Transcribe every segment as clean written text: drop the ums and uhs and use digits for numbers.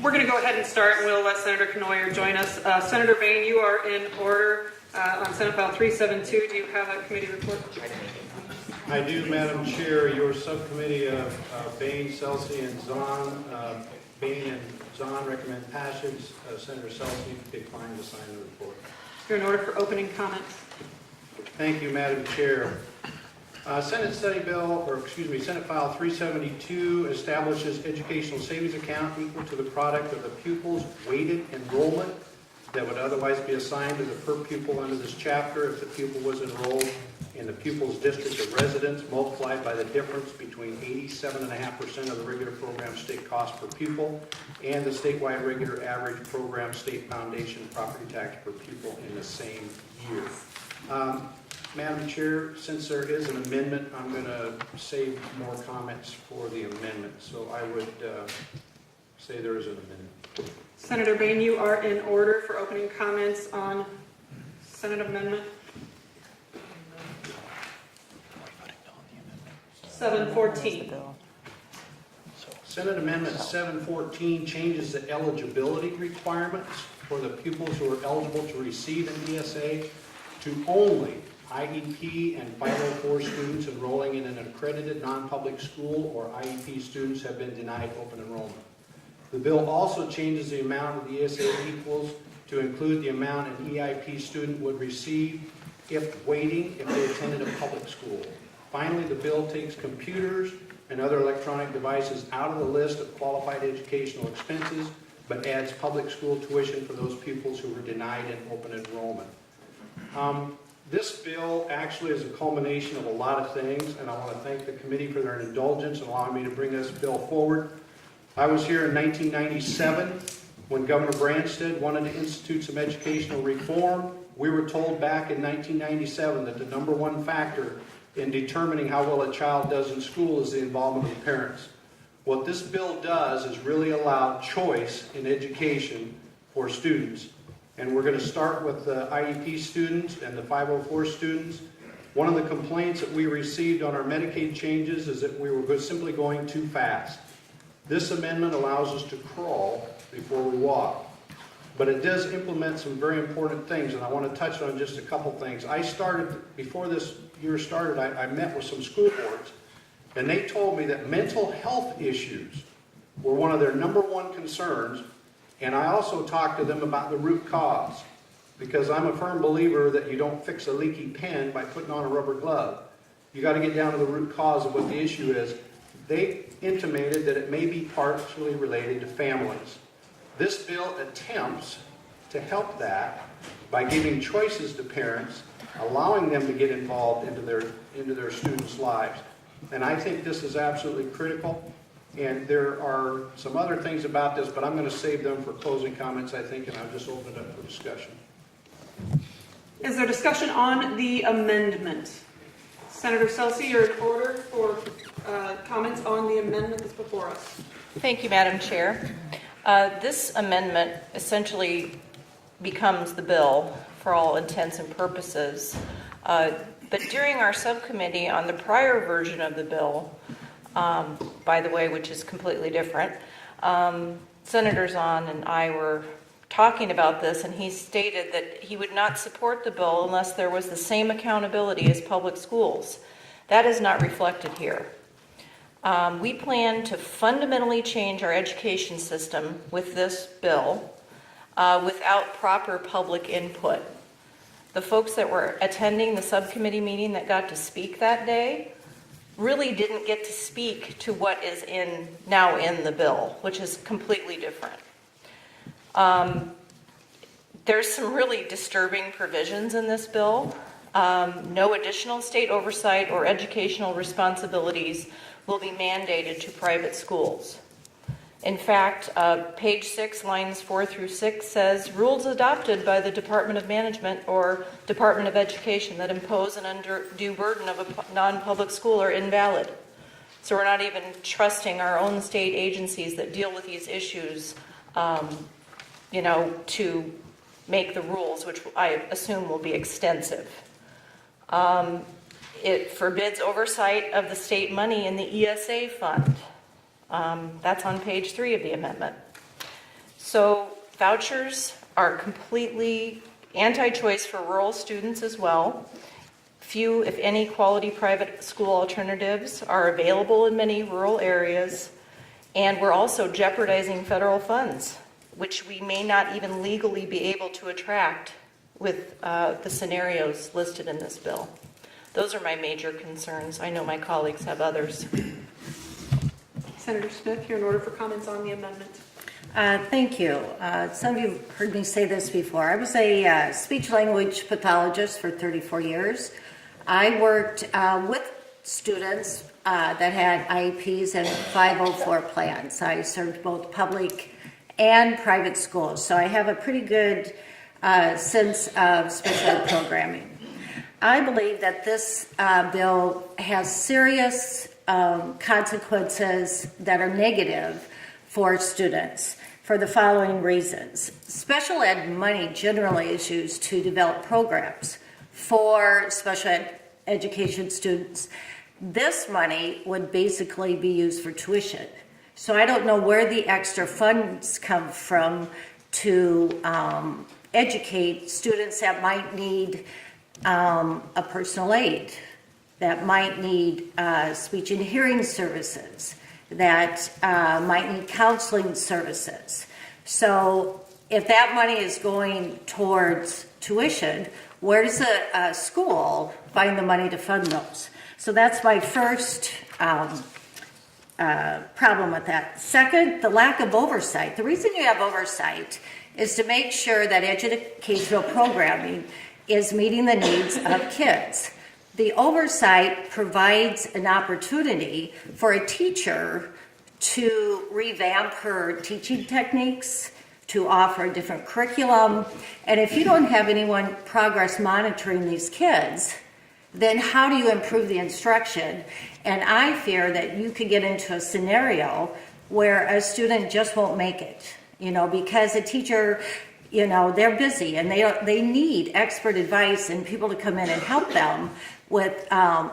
We're going to go ahead and start, and we'll let Senator Knoyer join us. Senator Bain, you are in order on Senate File 372. Do you have a committee report? I do, Madam Chair. Your subcommittee of Bain, Celsey, and Zahn, Bain and Zahn recommend passage. Senator Celsey declined to sign the report. You're in order for opening comments. Thank you, Madam Chair. Senate Senate File 372 establishes educational savings account equal to the product of the pupil's weighted enrollment that would otherwise be assigned to the per pupil under this chapter if the pupil was enrolled in the pupil's district of residence, multiplied by the difference between 87.5% of the regular program state cost per pupil and the statewide regular average program state foundation property tax per pupil in the same year. Madam Chair, since there is an amendment, I'm going to save more comments for the amendment. So I would say there is an amendment. Senator Bain, you are in order for opening comments on Senate Amendment 714. Senate Amendment 714 changes the eligibility requirements for the pupils who are eligible to receive an ESA to only IEP and 504 students enrolling in an accredited non-public school or IEP students have been denied open enrollment. The bill also changes the amount of the ESA equals to include the amount an EIP student would receive if they attended a public school. Finally, the bill takes computers and other electronic devices out of the list of qualified educational expenses, but adds public school tuition for those pupils who were denied an open enrollment. This bill actually is a culmination of a lot of things, and I want to thank the committee for their indulgence in allowing me to bring this bill forward. I was here in 1997 when Governor Branstad wanted to institute some educational reform. We were told back in 1997 that the number one factor in determining how well a child does in school is the involvement of the parents. What this bill does is really allow choice in education for students. And we're going to start with the IEP students and the 504 students. One of the complaints that we received on our Medicaid changes is that we were simply going too fast. This amendment allows us to crawl before we walk. But it does implement some very important things, and I want to touch on just a couple things. Before this year started, I met with some school boards, and they told me that mental health issues were one of their number one concerns. And I also talked to them about the root cause, because I'm a firm believer that you don't fix a leaky pen by putting on a rubber glove. You got to get down to the root cause of what the issue is. They intimated that it may be partially related to families. This bill attempts to help that by giving choices to parents, allowing them to get involved into their students' lives. And I think this is absolutely critical. And there are some other things about this, but I'm going to save them for closing comments, I think, and I'll just open it up for discussion. Is there discussion on the amendment? Senator Celsey, you're in order for comments on the amendment that's before us. Thank you, Madam Chair. This amendment essentially becomes the bill for all intents and purposes. But during our subcommittee on the prior version of the bill, by the way, which is completely different, Senator Zahn and I were talking about this, and he stated that he would not support the bill unless there was the same accountability as public schools. That is not reflected here. We plan to fundamentally change our education system with this bill without proper public input. The folks that were attending the subcommittee meeting that got to speak that day really didn't get to speak to what is now in the bill, which is completely different. There's some really disturbing provisions in this bill. No additional state oversight or educational responsibilities will be mandated to private schools. In fact, page 6, lines 4 through 6 says, rules adopted by the Department of Management or Department of Education that impose an undue burden of a non-public school are invalid. So we're not even trusting our own state agencies that deal with these issues, to make the rules, which I assume will be extensive. It forbids oversight of the state money in the ESA fund. That's on page 3 of the amendment. So vouchers are completely anti-choice for rural students as well. Few, if any, quality private school alternatives are available in many rural areas. And we're also jeopardizing federal funds, which we may not even legally be able to attract with the scenarios listed in this bill. Those are my major concerns. I know my colleagues have others. Senator Smith, you're in order for comments on the amendment. Thank you. Some of you have heard me say this before. I was a speech-language pathologist for 34 years. I worked with students that had IEPs and 504 plans. I served both public and private schools, so I have a pretty good sense of special ed programming. I believe that this bill has serious consequences that are negative for students for the following reasons. Special ed money generally is used to develop programs for special ed education students. This money would basically be used for tuition. So I don't know where the extra funds come from to educate students that might need a personal aid, that might need speech and hearing services, that might need counseling services. So if that money is going towards tuition, where does a school find the money to fund those? So that's my first problem with that. Second, the lack of oversight. The reason you have oversight is to make sure that educational programming is meeting the needs of kids. The oversight provides an opportunity for a teacher to revamp her teaching techniques, to offer a different curriculum. And if you don't have anyone progress monitoring these kids, then how do you improve the instruction? And I fear that you could get into a scenario where a student just won't make it, because a teacher, they're busy and they need expert advice and people to come in and help them with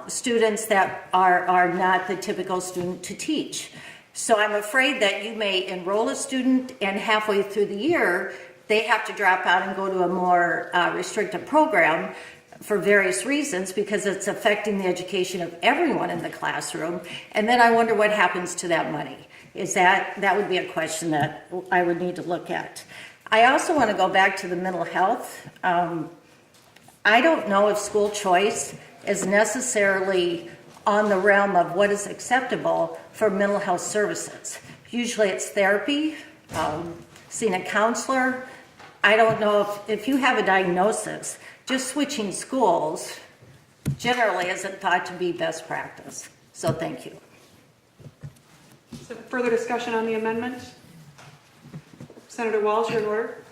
students that are not the typical student to teach. So I'm afraid that you may enroll a student and halfway through the year, they have to drop out and go to a more restrictive program for various reasons because it's affecting the education of everyone in the classroom. And then I wonder what happens to that money. That would be a question that I would need to look at. I also want to go back to the mental health. I don't know if school choice is necessarily on the realm of what is acceptable for mental health services. Usually it's therapy, seeing a counselor. I don't know if you have a diagnosis, just switching schools generally isn't thought to be best practice. So thank you. So further discussion on the amendment? Senator Walsh, you're in order.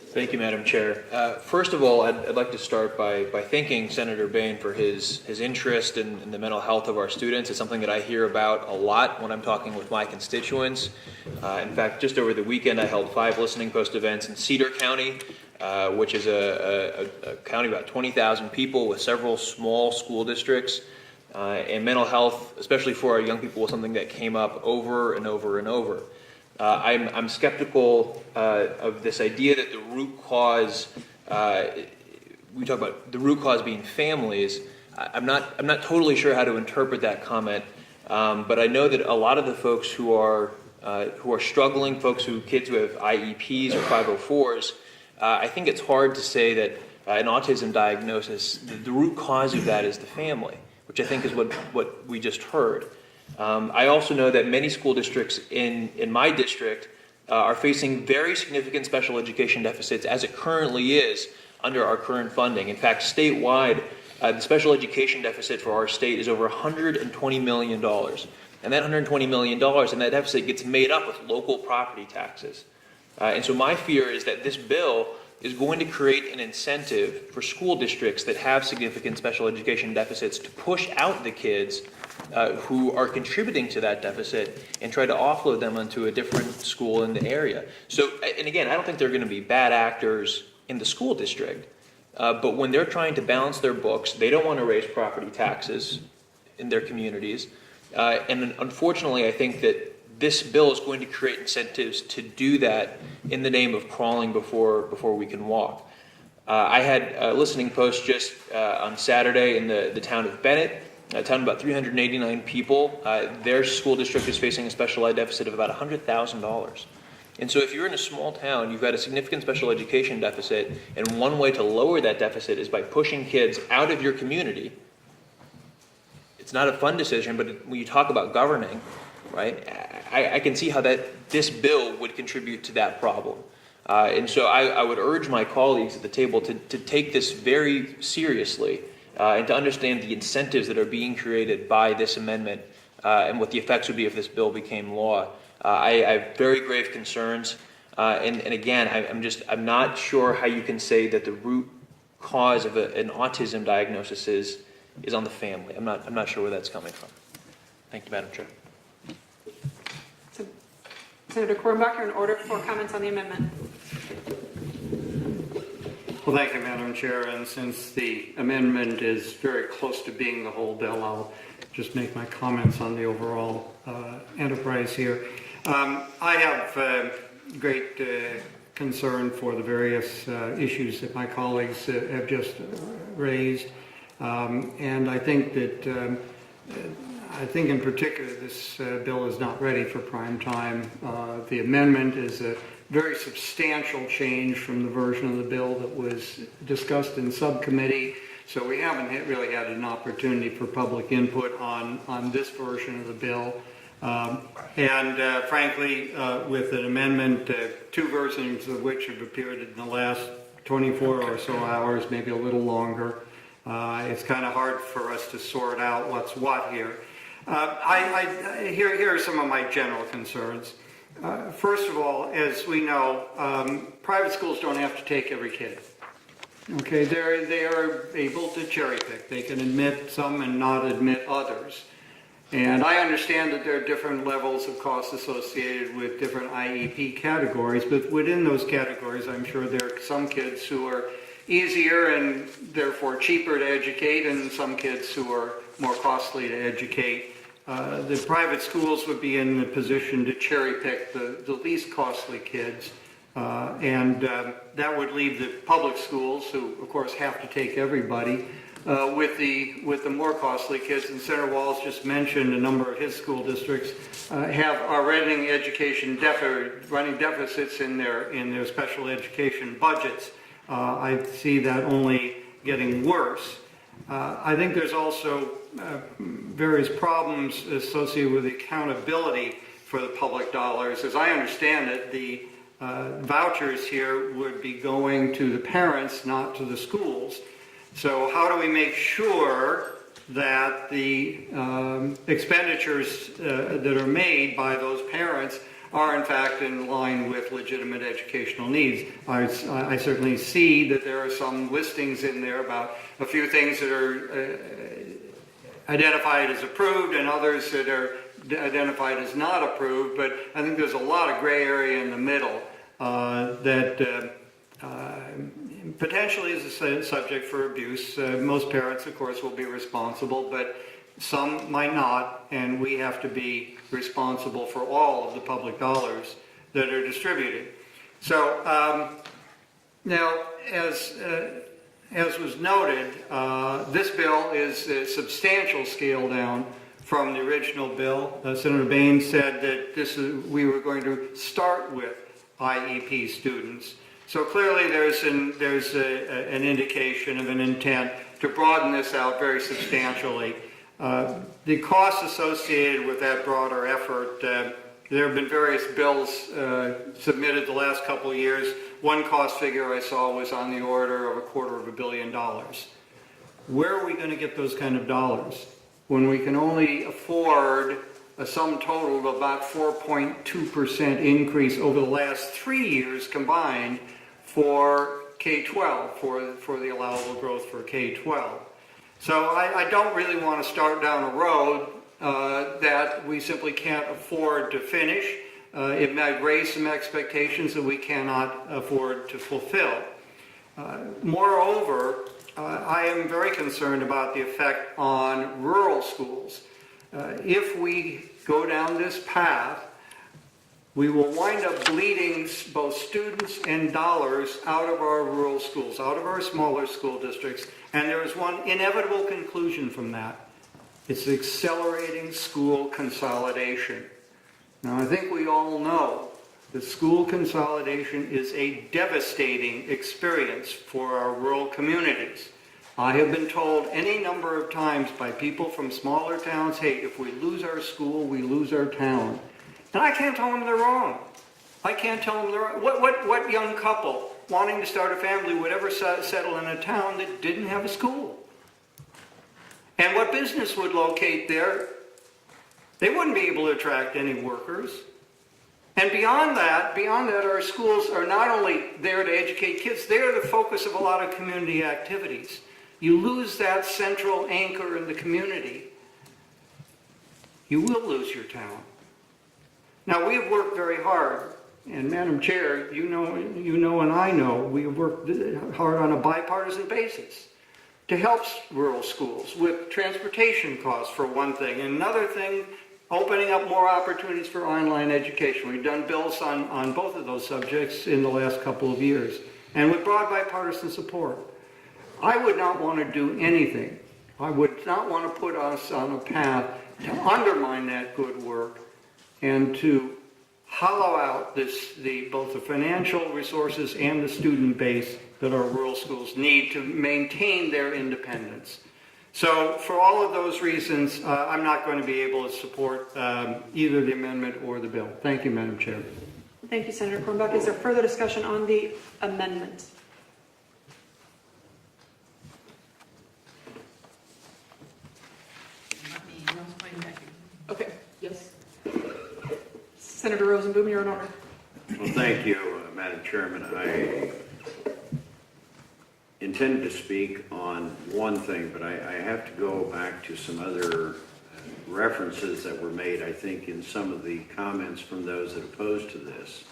Thank you, Madam Chair. First of all, I'd like to start by thanking Senator Bain for his interest in the mental health of our students. It's something that I hear about a lot when I'm talking with my constituents. In fact, just over the weekend, I held 5 listening post events in Cedar County, which is a county about 20,000 people with several small school districts. And mental health, especially for our young people, was something that came up over and over and over. I'm skeptical of this idea that the root cause, we talk about the root cause being families. I'm not totally sure how to interpret that comment, but I know that a lot of the folks who are struggling, kids who have IEPs or 504s, I think it's hard to say that an autism diagnosis, the root cause of that is the family, which I think is what we just heard. I also know that many school districts in my district are facing very significant special education deficits as it currently is under our current funding. In fact, statewide, the special education deficit for our state is over $120 million. And that $120 million and that deficit gets made up with local property taxes. And so my fear is that this bill is going to create an incentive for school districts that have significant special education deficits to push out the kids who are contributing to that deficit and try to offload them onto a different school in the area. So, and again, I don't think they're going to be bad actors in the school district, but when they're trying to balance their books, they don't want to raise property taxes in their communities. And unfortunately, I think that this bill is going to create incentives to do that in the name of crawling before we can walk. I had a listening post just on Saturday in the town of Bennett, a town of about 389 people. Their school district is facing a special ed deficit of about $100,000. And so if you're in a small town, you've got a significant special education deficit, and one way to lower that deficit is by pushing kids out of your community. It's not a fun decision, but when you talk about governing, right, I can see how this bill would contribute to that problem. And so I would urge my colleagues at the table to take this very seriously and to understand the incentives that are being created by this amendment and what the effects would be if this bill became law. I have very grave concerns, and again, I'm not sure how you can say that the root cause of an autism diagnosis is on the family. I'm not sure where that's coming from. Thank you, Madam Chair. So, Senator Kornbach, you're in order for comments on the amendment. Well, thank you, Madam Chair. And since the amendment is very close to being the whole bill, I'll just make my comments on the overall enterprise here. I have great concern for the various issues that my colleagues have just raised. And I think that, in particular, this bill is not ready for prime time. The amendment is a very substantial change from the version of the bill that was discussed in subcommittee. So we haven't really had an opportunity for public input on this version of the bill. Frankly, with an amendment, two versions of which have appeared in the last 24 or so hours, maybe a little longer, it's kind of hard for us to sort out what's what here. Here are some of my general concerns. First of all, as we know, private schools don't have to take every kid. Okay, they are able to cherry pick. They can admit some and not admit others. And I understand that there are different levels of costs associated with different IEP categories, but within those categories, I'm sure there are some kids who are easier and therefore cheaper to educate, and some kids who are more costly to educate. The private schools would be in the position to cherry pick the least costly kids, and that would leave the public schools, who of course have to take everybody, with the more costly kids. And Senator Walz just mentioned a number of his school districts are running deficits in their special education budgets. I see that only getting worse. I think there's also various problems associated with the accountability for the public dollars. As I understand it, the vouchers here would be going to the parents, not to the schools. So how do we make sure that the expenditures that are made by those parents are in fact in line with legitimate educational needs? I certainly see that there are some listings in there about a few things that are identified as approved and others that are identified as not approved, but I think there's a lot of gray area in the middle that potentially is a subject for abuse. Most parents, of course, will be responsible, but some might not, and we have to be responsible for all of the public dollars that are distributed. So now, as was noted, this bill is a substantial scale down from the original bill. Senator Bain said that we were going to start with IEP students. So clearly there's an indication of an intent to broaden this out very substantially. The costs associated with that broader effort, there have been various bills submitted the last couple of years. One cost figure I saw was on the order of $250 million. Where are we going to get those kind of dollars when we can only afford a sum total of about 4.2% increase over the last 3 years combined for K-12, for the allowable growth for K-12. So I don't really want to start down a road that we simply can't afford to finish. It might raise some expectations that we cannot afford to fulfill. Moreover, I am very concerned about the effect on rural schools. If we go down this path, we will wind up bleeding both students and dollars out of our rural schools, out of our smaller school districts. And there is one inevitable conclusion from that. It's accelerating school consolidation. Now, I think we all know that school consolidation is a devastating experience for our rural communities. I have been told any number of times by people from smaller towns, hey, if we lose our school, we lose our town. And I can't tell them they're wrong. I can't tell them they're wrong. What young couple wanting to start a family would ever settle in a town that didn't have a school? And what business would locate there? They wouldn't be able to attract any workers. And beyond that, our schools are not only there to educate kids, they are the focus of a lot of community activities. You lose that central anchor in the community, you will lose your town. Now, we have worked very hard, and Madam Chair, you know and I know, we have worked hard on a bipartisan basis to help rural schools with transportation costs, for one thing. And another thing, opening up more opportunities for online education. We've done bills on both of those subjects in the last couple of years, and with broad bipartisan support. I would not want to do anything. I would not want to put us on a path to undermine that good work and to hollow out both the financial resources and the student base that our rural schools need to maintain their independence. So for all of those reasons, I'm not going to be able to support either the amendment or the bill. Thank you, Madam Chair. Thank you, Senator Cornbuck. Is there further discussion on the amendment? Okay, yes. Senator Rosenboom, you're in order. Well, thank you, Madam Chairman. I intended to speak on one thing, but I have to go back to some other references that were made, I think, in some of the comments from those that opposed to this.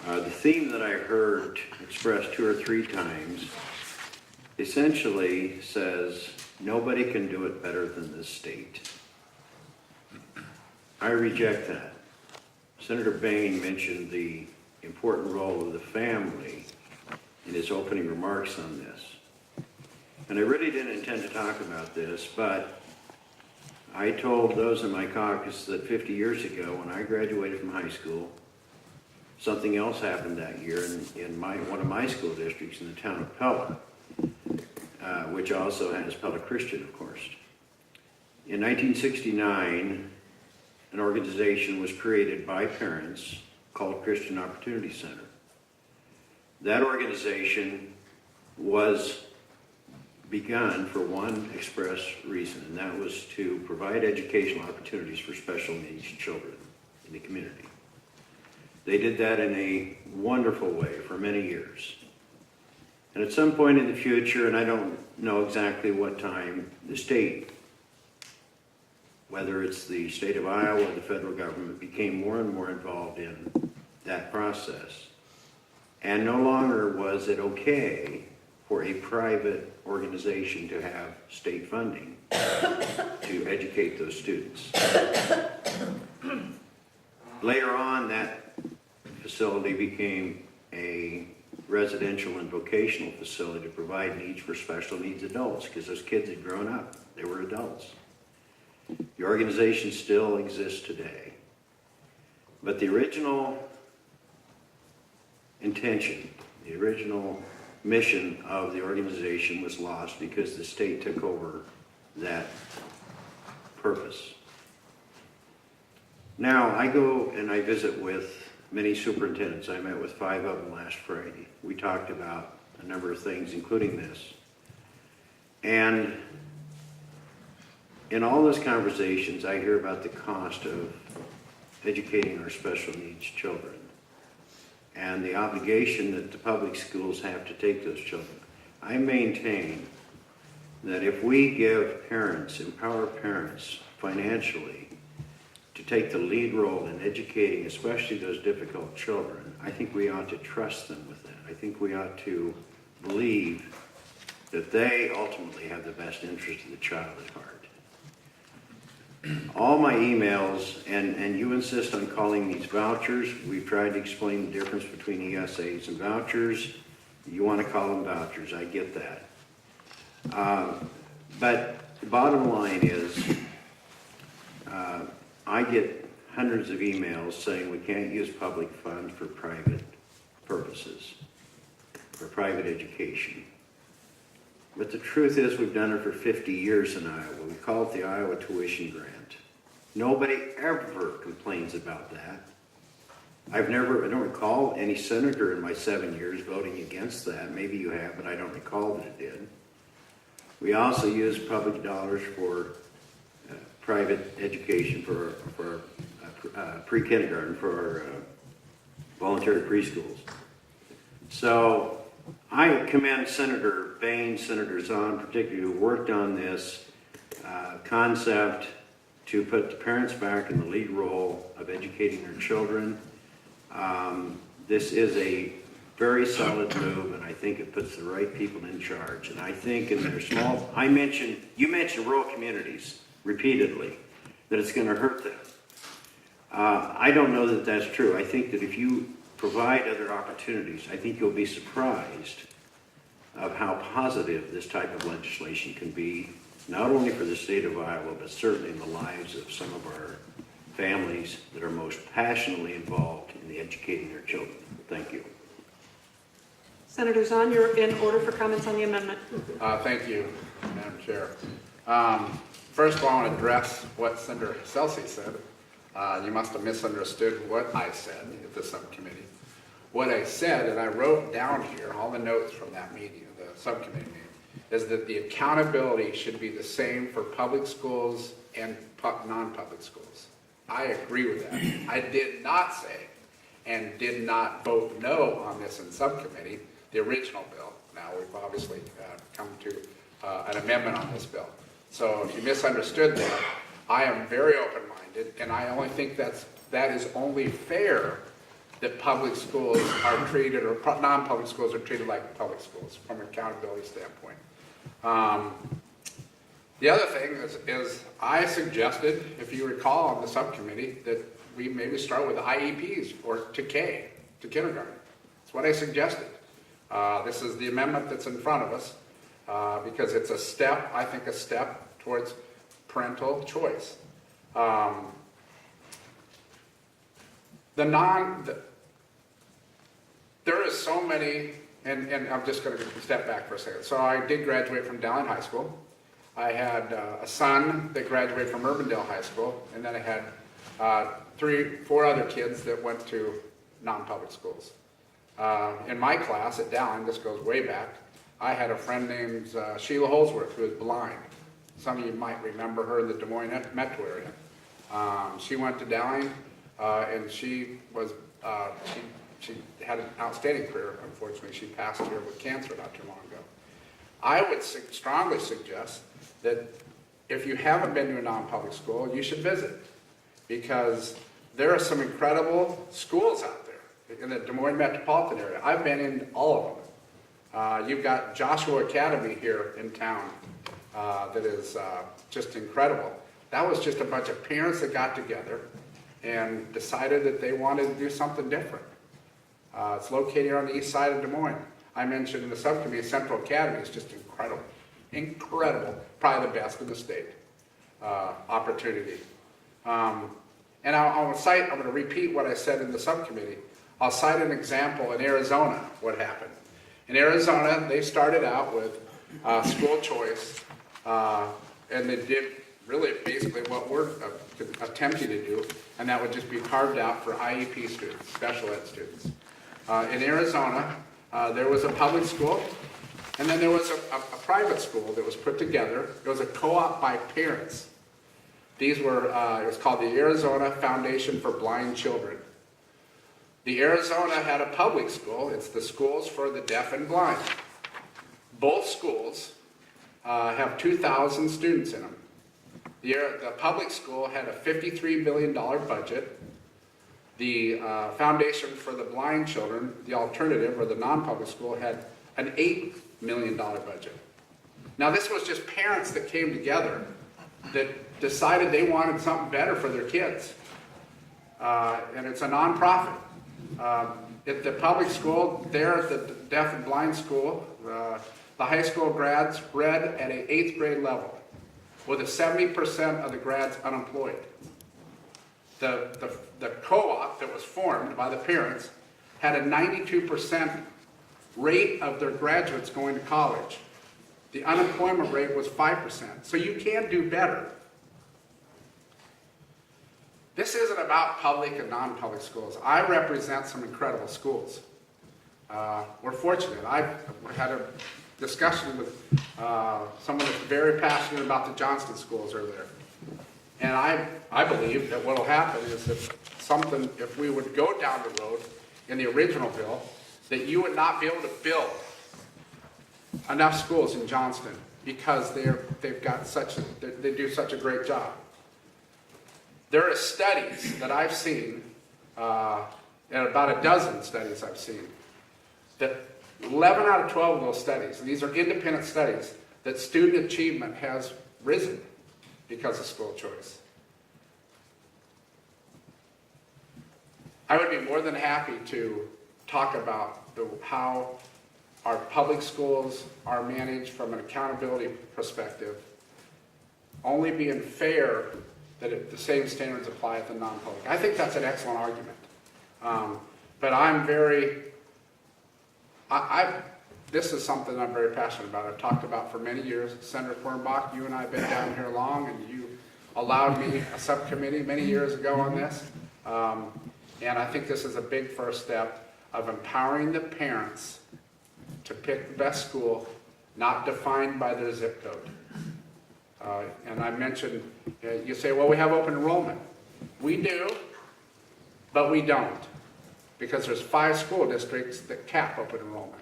The theme that I heard expressed 2 or 3 times essentially says, nobody can do it better than this state. I reject that. Senator Bain mentioned the important role of the family in his opening remarks on this. And I really didn't intend to talk about this, but I told those in my caucus that 50 years ago, when I graduated from high school, something else happened that year in one of my school districts in the town of Pella, which also has Pella Christian, of course. In 1969, an organization was created by parents called Christian Opportunity Center. That organization was begun for one express reason, and that was to provide educational opportunities for special needs children in the community. They did that in a wonderful way for many years. And at some point in the future, and I don't know exactly what time, the state, whether it's the state of Iowa or the federal government, became more and more involved in that process. And no longer was it okay for a private organization to have state funding to educate those students. Later on, that facility became a residential and vocational facility to provide needs for special needs adults, because those kids had grown up. They were adults. The organization still exists today. But the original intention, the original mission of the organization was lost because the state took over that purpose. Now, I go and I visit with many superintendents. I met with 5 of them last Friday. We talked about a number of things, including this. And in all those conversations, I hear about the cost of educating our special needs children and the obligation that the public schools have to take those children. I maintain that if we give parents, empower parents financially to take the lead role in educating, especially those difficult children, I think we ought to trust them with that. I think we ought to believe that they ultimately have the best interest of the child at heart. all my emails, and you insist on calling these vouchers. We've tried to explain the difference between ESAs and vouchers. You want to call them vouchers, I get that. But the bottom line is, I get hundreds of emails saying we can't use public funds for private purposes, for private education. But the truth is, we've done it for 50 years in Iowa. We call it the Iowa Tuition Grant. Nobody ever complains about that. I don't recall any senator in my 7 years voting against that. Maybe you have, but I don't recall that it did. We also use public dollars for private education, for pre-kindergarten, for voluntary preschools. So I commend Senator Bain, Senator Zahn, particularly, who worked on this concept to put the parents back in the lead role of educating their children. This is a very solid move, and I think it puts the right people in charge. And I think in their you mentioned rural communities repeatedly, that it's going to hurt them. I don't know that that's true. I think that if you provide other opportunities, I think you'll be surprised of how positive this type of legislation can be, not only for the state of Iowa, but certainly in the lives of some of our families that are most passionately involved in educating their children. Thank you. Senator Zahn, you're in order for comments on the amendment. Thank you, Madam Chair. First of all, I want to address what Senator Celsi said. You must have misunderstood what I said at the subcommittee. What I said, and I wrote down here all the notes from that meeting, the subcommittee meeting, is that the accountability should be the same for public schools and non-public schools. I agree with that. I did not say and did not vote no on this in subcommittee, the original bill. Now we've obviously come to an amendment on this bill. So if you misunderstood that, I am very open-minded, and I only think that is only fair that public schools are treated, or non-public schools are treated like public schools from an accountability standpoint. The other thing is I suggested, if you recall on the subcommittee, that we maybe start with IEPs or to kindergarten. That's what I suggested. This is the amendment that's in front of us because it's a step towards parental choice. There is so many, and I'm just going to step back for a second. So I did graduate from Dowling High School. I had a son that graduated from Urbandale High School, and then I had 4 other kids that went to non-public schools. In my class at Dowling, this goes way back, I had a friend named Sheila Holsworth who was blind. Some of you might remember her in the Des Moines metro area. She went to Dowling, and she had an outstanding career. Unfortunately, she passed here with cancer not too long ago. I would strongly suggest that if you haven't been to a non-public school, you should visit, because there are some incredible schools out there in the Des Moines metropolitan area. I've been in all of them. You've got Joshua Academy here in town that is just incredible. That was just a bunch of parents that got together and decided that they wanted to do something different. It's located on the east side of Des Moines. I mentioned in the subcommittee, Central Academy is just incredible. Incredible. Probably the best in the state. Opportunity. And I'm going to repeat what I said in the subcommittee. I'll cite an example in Arizona, what happened. In Arizona, they started out with school choice, and they did really basically what we're attempting to do, and that would just be carved out for IEP students, special ed students. In Arizona, there was a public school, and then there was a private school that was put together. It was a co-op by parents. These were, it was called the Arizona Foundation for Blind Children. The Arizona had a public school. It's the Schools for the Deaf and Blind. Both schools have 2,000 students in them. The public school had a $53 million budget. The Foundation for the Blind Children, the alternative, or the non-public school, had an $8 million budget. Now, this was just parents that came together that decided they wanted something better for their kids. And it's a nonprofit. At the public school, there at the deaf and blind school, the high school grads read at an 8th grade level, with a 70% of the grads unemployed. The co-op that was formed by the parents had a 92% rate of their graduates going to college. The unemployment rate was 5%. So you can do better. This isn't about public and non-public schools. I represent some incredible schools. We're fortunate. I've had a discussion with someone that's very passionate about the Johnston schools earlier. And I believe that what will happen is if we would go down the road in the original bill, that you would not be able to build enough schools in Johnston because they do such a great job. There are studies that I've seen, and about a dozen studies I've seen, that 11 out of 12 of those studies, and these are independent studies, that student achievement has risen because of school choice. I would be more than happy to talk about how our public schools are managed from an accountability perspective, only being fair that the same standards apply at the non-public. I think that's an excellent argument. But I'm this is something I'm very passionate about. I've talked about for many years. Senator Kornbach, you and I have been down here long, and you allowed me a subcommittee many years ago on this. And I think this is a big first step of empowering the parents to pick the best school, not defined by their zip code. And I mentioned, you say, well, we have open enrollment. We do, but we don't, because there's 5 school districts that cap open enrollment.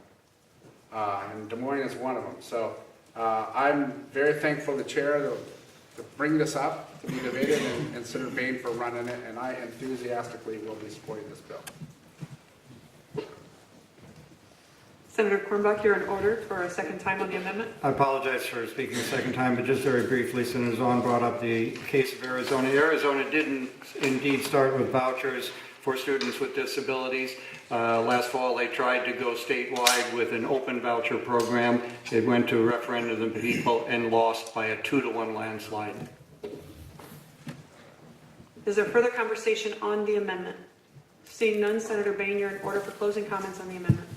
And Des Moines is one of them. So I'm very thankful to the chair to bring this up, to be debated, and Senator Bain for running it, and I enthusiastically will be supporting this bill. Senator Kornbach, you're in order for a second time on the amendment. I apologize for speaking a second time, but just very briefly, Senator Zahn brought up the case of Arizona. Arizona didn't indeed start with vouchers for students with disabilities. Last fall, they tried to go statewide with an open voucher program. It went to a referendum of the people and lost by a 2-to-1 landslide. Is there further conversation on the amendment? Seeing none, Senator Bain, you're in order for closing comments on the amendment.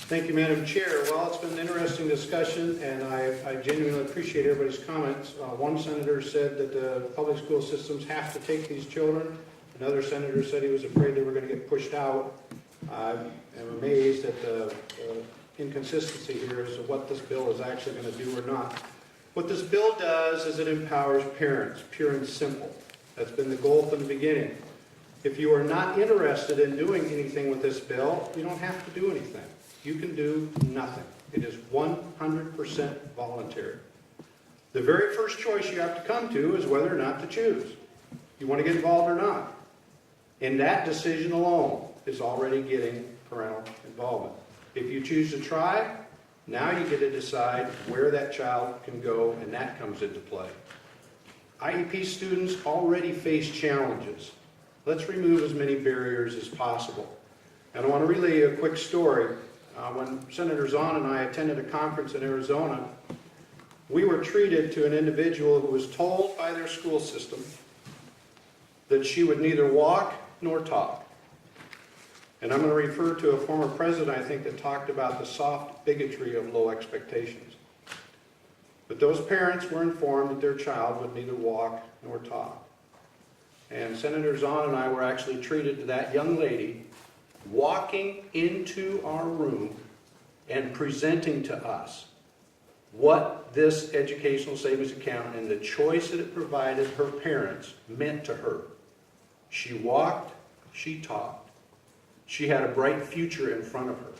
Thank you, Madam Chair. Well, it's been an interesting discussion, and I genuinely appreciate everybody's comments. One senator said that the public school systems have to take these children. Another senator said he was afraid they were going to get pushed out. I'm amazed at the inconsistency here as to what this bill is actually going to do or not. What this bill does is it empowers parents, pure and simple. That's been the goal from the beginning. If you are not interested in doing anything with this bill, you don't have to do anything. You can do nothing. It is 100% voluntary. The very first choice you have to come to is whether or not to choose. You want to get involved or not. And that decision alone is already getting parental involvement. If you choose to try, now you get to decide where that child can go, and that comes into play. IEP students already face challenges. Let's remove as many barriers as possible. And I want to relay a quick story. When Senator Zahn and I attended a conference in Arizona, we were treated to an individual who was told by their school system that she would neither walk nor talk. And I'm going to refer to a former president, I think, that talked about the soft bigotry of low expectations. But those parents were informed that their child would neither walk nor talk. And Senator Zahn and I were actually treated to that young lady walking into our room and presenting to us what this educational savings account and the choice that it provided her parents meant to her. She walked, she talked. She had a bright future in front of her.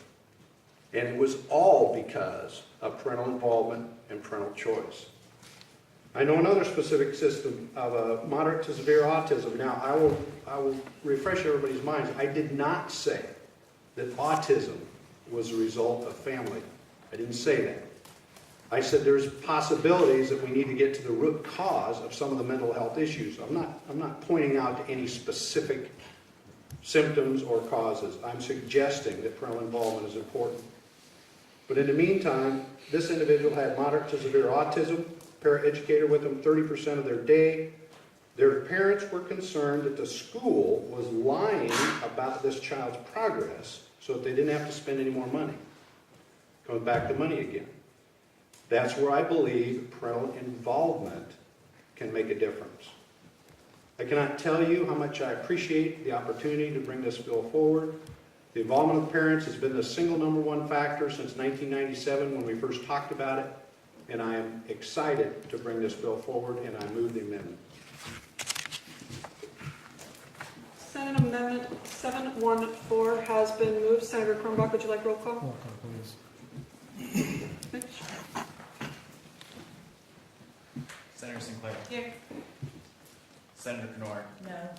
And it was all because of parental involvement and parental choice. I know another specific system of a moderate to severe autism. Now, I will refresh everybody's minds. I did not say that autism was a result of family. I didn't say that. I said there's possibilities that we need to get to the root cause of some of the mental health issues. I'm not pointing out to any specific symptoms or causes. I'm suggesting that parental involvement is important. But in the meantime, this individual had moderate to severe autism, paraeducator with them 30% of their day. Their parents were concerned that the school was lying about this child's progress so that they didn't have to spend any more money. Comes back to money again. That's where I believe parental involvement can make a difference. I cannot tell you how much I appreciate the opportunity to bring this bill forward. The involvement of parents has been the single #1 factor since 1997 when we first talked about it, and I am excited to bring this bill forward, and I move the amendment. Senate Amendment 714 has been moved. Senator Kronbach, would you like roll call? Roll call, please. Mitch? Senator Sinclair. Yay. Senator Canor. No.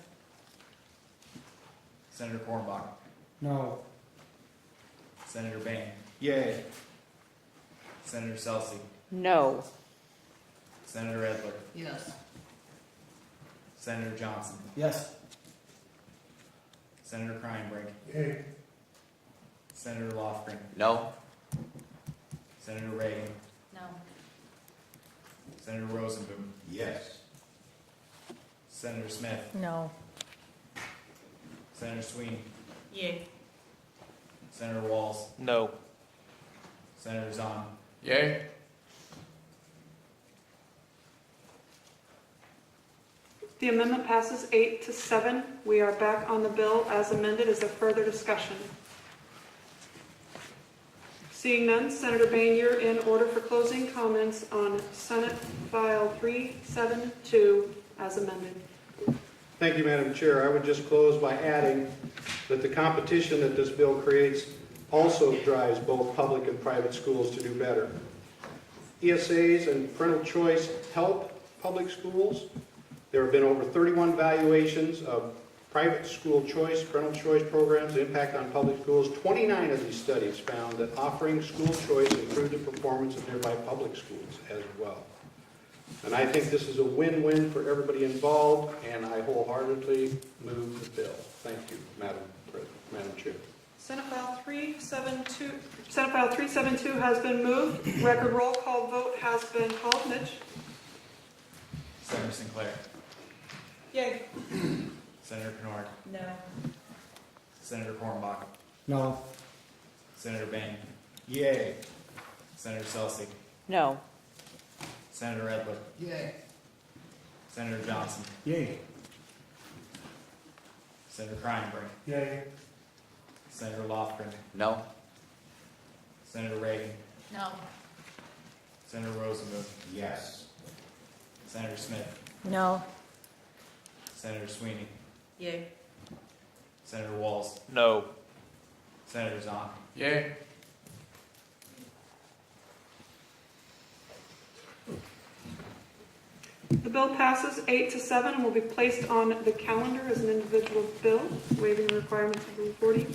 Senator Kornbach. No. Senator Bain. Yay. Senator Selsey. No. Senator Edler. Yes. Senator Johnson. Yes. Senator Kreinbrink. Yay. Senator Lofgren. No. Senator Reagan. No. Senator Rosenboom. Yes. Senator Smith. No. Senator Sweeney. Yay. Senator Walls. No. Senator Zahn. Yay? The amendment passes 8-7. We are back on the bill as amended. Is there further discussion? Seeing none, Senator Bain, you're in order for closing comments on Senate File 372 as amended. Thank you, Madam Chair. I would just close by adding that the competition that this bill creates also drives both public and private schools to do better. ESAs and parental choice help public schools. There have been over 31 evaluations of private school choice, parental choice programs, the impact on public schools. 29 of these studies found that offering school choice improved the performance of nearby public schools as well. And I think this is a win-win for everybody involved, and I wholeheartedly move the bill. Thank you, Madam Chair. Senate File 372 has been moved. Record roll call vote has been called. Mitch? Senator Sinclair. Yay. Senator Canor. No. Senator Kornbach. No. Senator Bain. Yay. Senator Selsey. No. Senator Edler. Yay. Senator Johnson. Yay. Senator Kreinbrink. Yay. Senator Lofgren. No. Senator Reagan. No. Senator Rosenboom. Yes. Senator Smith. No. Senator Sweeney. Yay. Senator Walls. No. Senator Zahn. Yay? The bill passes 8-7 and will be placed on the calendar as an individual bill, waiving the requirements of Rule 40.